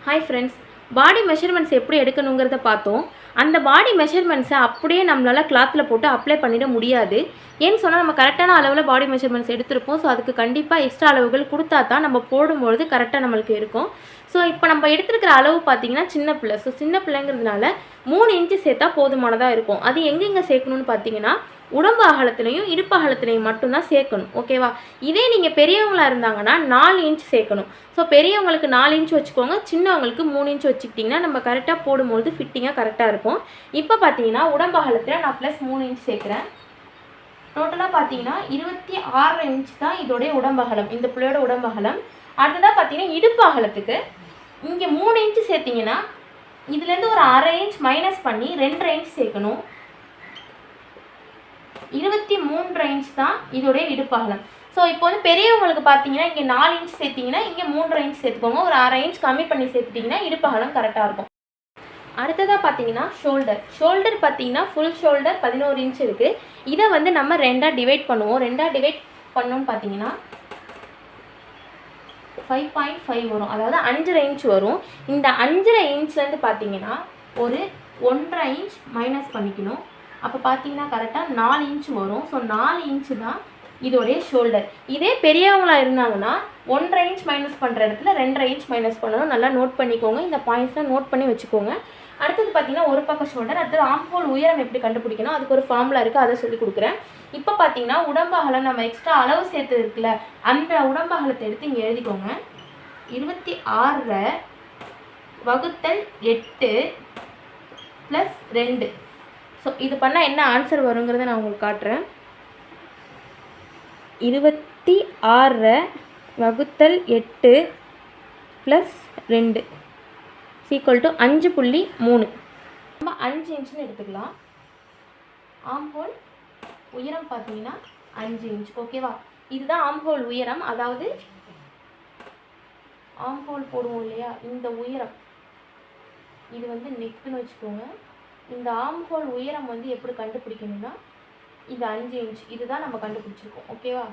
Hi friends, பாடி measurements எப்படி எடுக்கணுங்கிறத பார்த்தோம். அந்த பாடி மெஷர்மெண்ட்ஸை அப்படியே நம்மளால் கிளாத்தில் போட்டு அப்ளை பண்ணிட முடியாது. ஏன்னு சொன்னால் நம்ம கரெக்டான அளவில் பாடி மெஷர்மெண்ட்ஸ் எடுத்திருப்போம். ஸோ அதுக்கு கண்டிப்பாக எக்ஸ்ட்ரா அளவுகள் கொடுத்தா தான் நம்ம போடும்பொழுது கரெக்டாக நம்மளுக்கு இருக்கும். ஸோ இப்போ நம்ம எடுத்துருக்கிற அளவு பார்த்திங்கன்னா சின்ன பிள்ளை. ஸோ சின்ன பிள்ளைங்கிறதுனால 3 இன்ச்சு சேர்த்தா போதுமானதாக இருக்கும். அது எங்கெங்கே சேர்க்கணும்னு பார்த்தீங்கன்னா உடம்பு அகலத்துலையும் இடுப்பு அகலத்துலையும் மட்டும்தான் சேர்க்கணும். ஓகேவா? இதே நீங்கள் பெரியவங்களாக இருந்தாங்கன்னா 4 இன்ச் சேர்க்கணும். ஸோ பெரியவங்களுக்கு 4 இன்ச் வச்சுக்கோங்க, சின்னவங்களுக்கு 3 இன்ச் வச்சுக்கிட்டிங்கன்னா நம்ம கரெக்டாக போடும்போது ஃபிட்டிங்காக கரெக்டாக இருக்கும். இப்போ பார்த்தீங்கன்னா உடம்பு அகலத்தில் நான் +3 இன்ச் சேர்க்குறேன். டோட்டலாக பார்த்தீங்கன்னா 26 இன்ச் தான் இதோடைய உடம்பு அகலம், இந்த பிள்ளையோட உடம்பு அகலம். அடுத்ததாக பார்த்தீங்கன்னா இடுப்பு அகலத்துக்கு இங்கே 3 இன்ச்சு சேர்த்திங்கன்னா இதுலேருந்து ஒரு ½ இன்ச் மைனஸ் பண்ணி 2½ இன்ச் சேர்க்கணும். 23 இன்ச் தான் இதோடைய இடுப்பு அகலம். ஸோ இப்போ வந்து பெரியவங்களுக்கு பார்த்தீங்கன்னா இங்கே 4 இன்ச் சேர்த்திங்கன்னா இங்கே 3½ இன்ச் சேர்த்துக்கோங்க. ஒரு ½ இன்ச் கம்மி பண்ணி சேர்த்துட்டிங்கன்னா இடுப்பு அகலம் கரெக்டாக இருக்கும். அடுத்ததாக பார்த்தீங்கன்னா ஷோல்டர் பார்த்தீங்கன்னா ஃபுல் ஷோல்டர் 11 இன்ச் இருக்குது. இதை வந்து நம்ம 2ஆக டிவைட் பண்ணுவோம். 2ஆக டிவைட் பண்ணோன்னு பார்த்தீங்கன்னா 5.5 வரும், அதாவது 5½ இன்ச் வரும். இந்த 5½ இன்ச்லேருந்து பார்த்தீங்கன்னா ஒரு 1½ இன்ச் மைனஸ் பண்ணிக்கணும். அப்போ பார்த்தீங்கன்னா கரெக்டாக 4 இன்ச் வரும். ஸோ 4 இன்ச்சு தான் இதோடைய ஷோல்டர். இதே பெரியவங்களாக இருந்தாங்கன்னா 1½ இன்ச் மைனஸ் பண்ணுற இடத்துல 2½ இன்ச் மைனஸ் பண்ணணும். நல்லா நோட் பண்ணிக்கோங்க, இந்த பாயிண்ட்ஸ்லாம் நோட் பண்ணி வச்சுக்கோங்க. அடுத்தது பார்த்தீங்கன்னா ஒரு பக்கம் ஷோல்டர். அடுத்தது ஆம்ஹோல் உயரம் எப்படி கண்டுபிடிக்கணும், அதுக்கு ஒரு ஃபார்முலா இருக்குது, அதை சொல்லி கொடுக்குறேன். இப்போ பார்த்தீங்கன்னா உடம்பு அகலம் நம்ம எக்ஸ்ட்ரா அளவு சேர்த்து இருக்குல்ல, அந்த உடம்பு அகலத்தை எடுத்து இங்கே எழுதிக்கோங்க. 26 வகுத்தல் 8 + 2. ஸோ இது பண்ணால் என்ன ஆன்சர் வருங்கிறத நான் உங்களுக்கு காட்டுறேன். 26 வகுத்தல் 8 + 2 = 5.3. நம்ம 5 இன்ச்சுன்னு எடுத்துக்கலாம். ஆம்ஹோல் உயரம் பார்த்தீங்கன்னா 5 இன்ச். ஓகேவா? இதுதான் ஆம்ஹோல் உயரம், அதாவது ஆம்ஹோல் போடுவோம் இல்லையா, இந்த உயரம் இது வந்து நெக்குன்னு வச்சுக்கோங்க. இந்த ஆம்ஹோல் உயரம் வந்து எப்படி கண்டுபிடிக்கணும்னா இது 5 இன்ச், இதுதான் நம்ம கண்டுபிடிச்சிருக்கோம். ஓகேவா?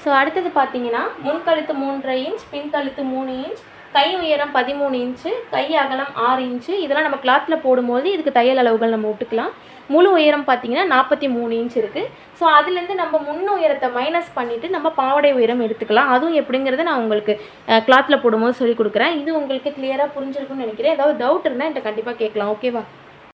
ஸோ அடுத்தது பார்த்தீங்கன்னா முன்கழுத்து 3½ இன்ச், பின்கழுத்து 3 இன்ச், கை உயரம் 13 இன்ச்சு, கை அகலம் 6 இன்ச்சு. இதெல்லாம் நம்ம கிளாத்தில் போடும்போது இதுக்கு தையல் அளவுகள் நம்ம விட்டுக்கலாம். முழு உயரம் பார்த்தீங்கன்னா 43 இன்ச் இருக்குது. ஸோ அதுலேருந்து நம்ம முன் உயரத்தை மைனஸ் பண்ணிவிட்டு நம்ம பாவாடை உயரம் எடுத்துக்கலாம். அதுவும் எப்படிங்கிறத நான் உங்களுக்கு கிளாத்தில் போடும்போது சொல்லிக் கொடுக்குறேன். இது உங்களுக்கு கிளியராக புரிஞ்சிருக்குன்னு நினைக்கிறேன். ஏதாவது டவுட் இருந்தால் என்கிட்ட கண்டிப்பாக கேட்கலாம். ஓகேவா?